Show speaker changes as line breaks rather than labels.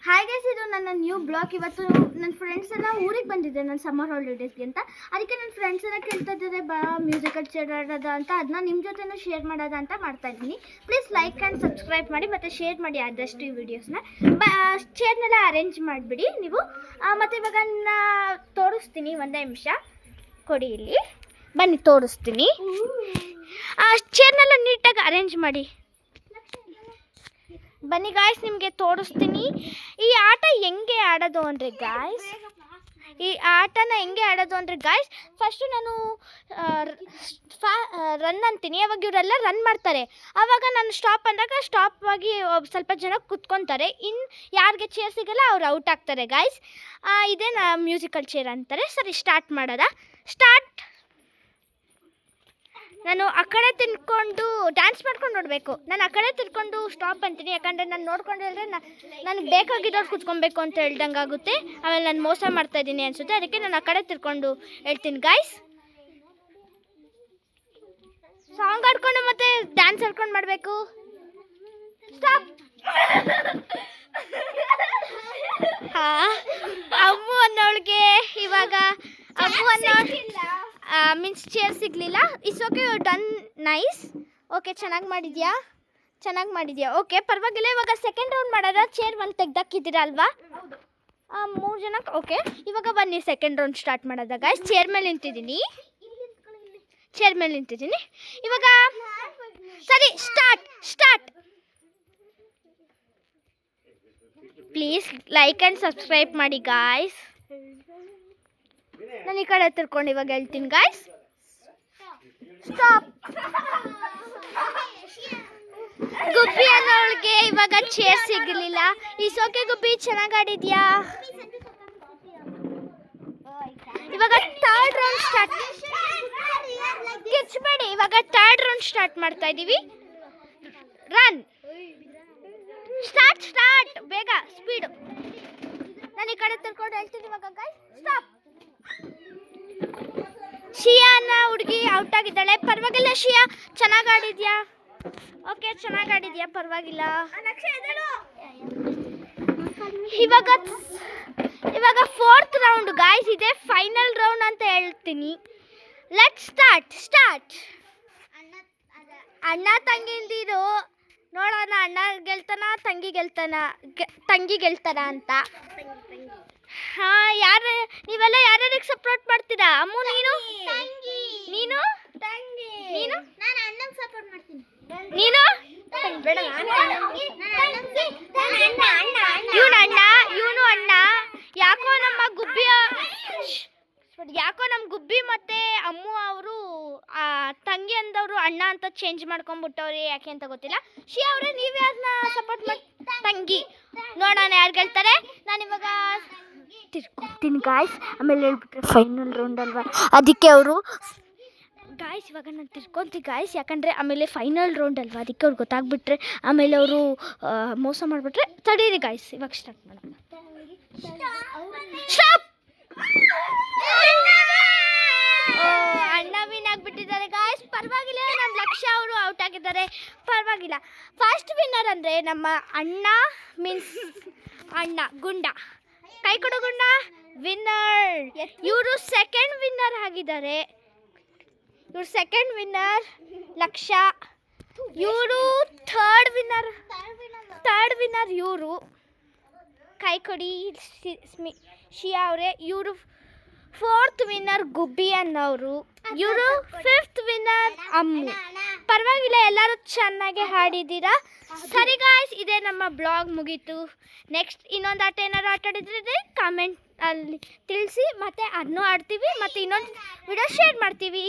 Hi guys, ಇದು ನನ್ನ new blog. ಇವತ್ತು ನನ್ನ ಫ್ರೆಂಡ್ಸ್ ಎಲ್ಲ ಊರಿಗೆ ಬಂದಿದ್ದೆ ನನ್ನ ಸಮ್ಮರ್ ಹಾಲಿಡೇಸ್ಗೆ ಅಂತ. ಅದಕ್ಕೆ ನನ್ನ ಫ್ರೆಂಡ್ಸ್ ಎಲ್ಲ ಕೇಳ್ತಾ ಇದ್ದಾರೆ ಬಾ ಮ್ಯೂಸಿಕಲ್ ಚೇರ್ ಆಡೋದ ಅಂತ. ಅದನ್ನ ನಿಮ್ಮ ಜೊತೆನೂ ಶೇರ್ ಮಾಡೋದ ಅಂತ ಮಾಡ್ತಾ ಇದ್ದೀನಿ. ಪ್ಲೀಸ್ ಲೈಕ್ ಆ್ಯಂಡ್ ಸಬ್ಸ್ಕ್ರೈಬ್ ಮಾಡಿ ಮತ್ತು ಶೇರ್ ಮಾಡಿ ಆದಷ್ಟು ಈ ವಿಡಿಯೋಸ್ನ. ಚೇರ್ನೆಲ್ಲ ಅರೇಂಜ್ ಮಾಡಿಬಿಡಿ ನೀವು. ಮತ್ತು ಇವಾಗ ತೋರಿಸ್ತೀನಿ, ಒಂದೇ ನಿಮಿಷ ಕೊಡಿ, ಇಲ್ಲಿ ಬನ್ನಿ ತೋರಿಸ್ತೀನಿ. ಚೇರ್ನೆಲ್ಲ ನೀಟಾಗಿ ಅರೇಂಜ್ ಮಾಡಿ ಬನ್ನಿ ಗಾಯ್ಸ್, ನಿಮಗೆ ತೋರಿಸ್ತೀನಿ. ಈ ಆಟ ಹೆಂಗೆ ಆಡೋದು ಅಂದರೆ ಗಾಯ್ಸ್, ಫಸ್ಟು ನಾನು ರನ್ ಅಂತೀನಿ. ಅವಾಗ ಇವರೆಲ್ಲ ರನ್ ಮಾಡ್ತಾರೆ. ಆವಾಗ ನಾನು ಸ್ಟಾಪ್ ಅಂದಾಗ ಸ್ಟಾಪ್ ಆಗಿ ಸ್ವಲ್ಪ ಜನ ಕುತ್ಕೊತಾರೆ. ಇನ್ನು ಯಾರಿಗೆ ಚೇರ್ ಸಿಗಲ್ಲ ಅವ್ರು ಔಟ್ ಆಗ್ತಾರೆ ಗಾಯ್ಸ್. ಇದೇ ಮ್ಯೂಸಿಕಲ್ ಚೇರ್ ಅಂತಾರೆ. ಸರಿ, ಸ್ಟಾರ್ಟ್ ಮಾಡೋದಾ? ಸ್ಟಾರ್ಟ್. ನಾನು ಆ ಕಡೆ ತಿನ್ಕೊಂಡು ಡ್ಯಾನ್ಸ್ ಮಾಡ್ಕೊಂಡು ನೋಡಬೇಕು. ನಾನು ಆ ಕಡೆ ತಿನ್ಕೊಂಡು ಸ್ಟಾಪ್ ಅಂತೀನಿ, ಯಾಕಂದರೆ ನಾನು ನೋಡ್ಕೊಂಡು ಹೇಳಿದ್ರೆ ನನಗೆ ಬೇಕಾಗಿದ್ದವ್ರು ಕುತ್ಕೊಬೇಕು ಅಂತ ಹೇಳ್ದಂಗೆ ಆಗುತ್ತೆ. ಆಮೇಲೆ ನಾನು ಮೋಸ ಮಾಡ್ತಾಯಿದ್ದೀನಿ ಅನಿಸುತ್ತೆ. ಅದಕ್ಕೆ ನಾನು ಆ ಕಡೆ ತಿರ್ಕೊಂಡು ಹೇಳ್ತೀನಿ ಗಾಯ್ಸ್. ಸಾಂಗ್ ಆಡ್ಕೊಂಡು ಮತ್ತೆ ಡ್ಯಾನ್ಸ್ ಆಡ್ಕೊಂಡು ಮಾಡಬೇಕು. ಸ್ಟಾಪ್. ಅಮ್ಮು ಅನ್ನೋಳಿಗೆ ಇವಾಗ ಮೀನ್ಸ್ ಚೇರ್ ಸಿಗಲಿಲ್ಲ. It's okay, done, nice. Okay, ಚೆನ್ನಾಗಿ ಮಾಡಿದ್ಯಾ. ಓಕೆ, ಪರವಾಗಿಲ್ಲ. ಇವಾಗ ಸೆಕೆಂಡ್ ರೌಂಡ್ ಮಾಡೋದ? ಚೇರ್ ಒಂದು ತೆಗ್ದಾಕಿದ್ದೀರಾ ಅಲ್ವಾ? 3 ಜನ. ಓಕೆ, ಇವಾಗ ಬನ್ನಿ ಸೆಕೆಂಡ್ ರೌಂಡ್ ಸ್ಟಾರ್ಟ್ ಮಾಡೋದ ಗಾಯ್ಸ್. ಚೇರ್ ಮೇಲೆ ನಿಂತಿದ್ದೀನಿ. ಇವಾಗ ಸರಿ, start. Please like and subscribe ಮಾಡಿ ಗಾಯ್ಸ್. ನಾನು ಈ ಕಡೆ ತಿರ್ಕೊಂಡು ಇವಾಗ ಹೇಳ್ತೀನಿ ಗಾಯ್ಸ್. ಸ್ಟಾಪ್. ಗುಬ್ಬಿ ಅನ್ನೋಳಿಗೆ ಇವಾಗ ಚೇರ್ ಸಿಗಲಿಲ್ಲ. ಇಟ್ಸ್ ಓಕೆ ಗುಬ್ಬಿ, ಚೆನ್ನಾಗಿ ಆಡಿದ್ಯಾ. ಇವಾಗ ಥರ್ಡ್ ರೌಂಡ್ ಸ್ಟಾರ್ಟ್. ಕಿಚ್ಬೇಡಿ. ಇವಾಗ ಥರ್ಡ್ ರೌಂಡ್ ಸ್ಟಾರ್ಟ್ ಮಾಡ್ತಾ ಇದ್ದೀವಿ. ರನ್. ಸ್ಟಾರ್ಟ್. ಬೇಗ, ಸ್ಪೀಡು. ನಾನು ಈ ಕಡೆ ತಿರ್ಕೊಂಡು ಹೇಳ್ತೀನಿ ಇವಾಗ ಗಾಯ್ಸ್. ಸ್ಟಾಪ್. ಶಿಯಾನ ಹುಡುಗಿ ಔಟ್ ಆಗಿದ್ದಾಳೆ. ಪರವಾಗಿಲ್ಲ ಶಿಯಾ, ಚೆನ್ನಾಗಿ ಆಡಿದ್ಯಾ. ಓಕೆ, ಚೆನ್ನಾಗಿ ಆಡಿದ್ಯಾ, ಪರವಾಗಿಲ್ಲ. ಇವಾಗ ಫೋರ್ತ್ ರೌಂಡ್ ಗಾಯ್ಸ್. ಇದೆ ಫೈನಲ್ ರೌಂಡ್ ಅಂತ ಹೇಳ್ತೀನಿ. Let's start. ಅಣ್ಣ ತಂಗಿಂದಿರು ನೋಡೋಣ, ಅಣ್ಣ ಗೆಲ್ತಾನ ತಂಗಿ ಗೆಲ್ತಾನ ಅಂತ. ನೀವೆಲ್ಲ ಯಾರ್ಯಾರಿಗೆ ಸಪೋರ್ಟ್ ಮಾಡ್ತೀರಾ? ಅಮ್ಮು, ನೀನು ಇವನು ಅಣ್ಣ. ಯಾಕೋ ನಮ್ಮ ಗುಬ್ಬಿ ಮತ್ತೆ ಅಮ್ಮು ಅವರು ತಂಗಿ ಅಂದವರು ಅಣ್ಣ ಅಂತ ಚೇಂಜ್ ಮಾಡ್ಕೊಂಡ್ಬಿಟ್ಟವ್ರಿ. ಯಾಕೆ ಅಂತ ಗೊತ್ತಿಲ್ಲ. ಶಿಯಾ ಅವರೇ, ನೀವು ಯಾರನ್ನ ಸಪೋರ್ಟ್ ಮಾಡಿ? ತಂಗಿ. ನೋಡೋಣ ಯಾರು ಗೆಲ್ತಾರೆ. ನಾನಿವಾಗ ತಿರ್ಕೊತೀನಿ ಗಾಯ್ಸ್. ಆಮೇಲೆ ಹೇಳ್ಬಿಟ್ರೆ ಫೈನಲ್ ರೌಂಡ್ ಅಲ್ವಾ, ಅದಕ್ಕೆ ಅವರು ಗಾಯ್ಸ್ ಇವಾಗ ನಾನು ತಿರ್ಕೊತೀನಿ ಗಾಯ್ಸ್. ಯಾಕಂದರೆ ಆಮೇಲೆ ಫೈನಲ್ ರೌಂಡ್ ಅಲ್ವಾ, ಅದಕ್ಕೆ ಅವ್ರು ಗೊತ್ತಾಗ್ಬಿಟ್ರೆ ಆಮೇಲೆ ಅವರು ಮೋಸ ಮಾಡಿಬಿಟ್ರೆ. ತಡೀರಿ ಗಾಯ್ಸ್, ಇವಾಗ ಸ್ಟಾರ್ಟ್ ಮಾಡೋಣ. ಸ್ಟಾಪ್. ಅಣ್ಣ ವಿನ್ ಆಗಿಬಿಟ್ಟಿದ್ದಾರೆ ಗಾಯ್ಸ್. ಪರವಾಗಿಲ್ಲ, ನಮ್ಮ ಲಕ್ಷ್ಯ ಅವರು ಔಟ್ ಆಗಿದ್ದಾರೆ. ಪರವಾಗಿಲ್ಲ. ಫಸ್ಟ್ ವಿನ್ನರ್ ಅಂದರೆ ನಮ್ಮ ಅಣ್ಣ, ಮೀನ್ಸ್ ಅಣ್ಣ ಗುಂಡ. ಕೈ ಕೊಡು ಗುಂಡ. ವಿನ್ನರ್. ಇವರು ಸೆಕೆಂಡ್ ವಿನ್ನರ್ ಆಗಿದ್ದಾರೆ. ಲಕ್ಷ್ಯ. ಇವರು ಥರ್ಡ್ ವಿನ್ನರ್. ಇವರು ಕೈ ಕೊಡಿ ಶಿಯಾ ಅವರೇ. ಇವರು ಫೋರ್ತ್ ವಿನ್ನರ್ ಗುಬ್ಬಿ ಅನ್ನೋರು. ಇವರು ಫಿಫ್ತ್ ವಿನ್ನರ್ ಅಮ್ಮು. ಪರವಾಗಿಲ್ಲ, ಎಲ್ಲರೂ ಚೆನ್ನಾಗಿ ಹಾಡಿದ್ದೀರಾ. ಸರಿ ಗಾಯ್ಸ್, ಇದೇ ನಮ್ಮ ಬ್ಲಾಗ್ ಮುಗೀತು. ನೆಕ್ಸ್ಟ್ ಇನ್ನೊಂದು ಆಟ ಏನಾದ್ರು ಆಟ ಆಡಿದ್ರೆ ಕಾಮೆಂಟ್ ಅಲ್ಲಿ ತಿಳಿಸಿ. ಮತ್ತು ಅದನ್ನೂ ಆಡ್ತೀವಿ, ಮತ್ತು ಇನ್ನೊಂದು ವಿಡಿಯೋ ಶೇರ್ ಮಾಡ್ತೀವಿ.